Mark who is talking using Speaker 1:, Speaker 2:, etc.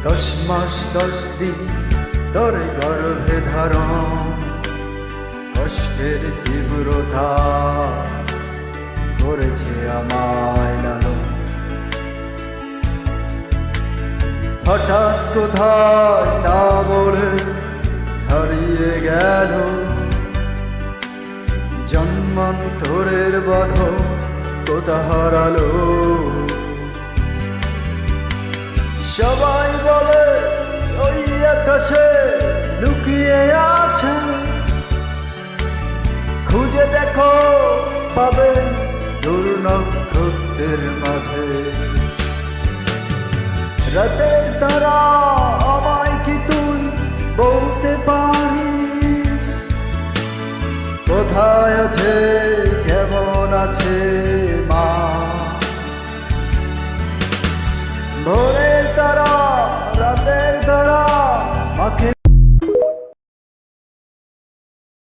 Speaker 1: 10 মাস 10 দিন তোরে গর্ভে ধারণ, কষ্টের তীব্রতা করেছে আমায় লালন। হঠাৎ কোথায় না বলে হারিয়ে গেল জন্মান্তরের বাঁধন, কোথা হারালো। সবাই বলে ওই আকাশে লুকিয়ে আছে, খুঁজে দেখো পাবে দূর নক্ষত্রের মাঝে। রাতের তারা আমায় কি তুই বলতে পারিস, কোথায় আছে কেমন আছে মা। ভোরে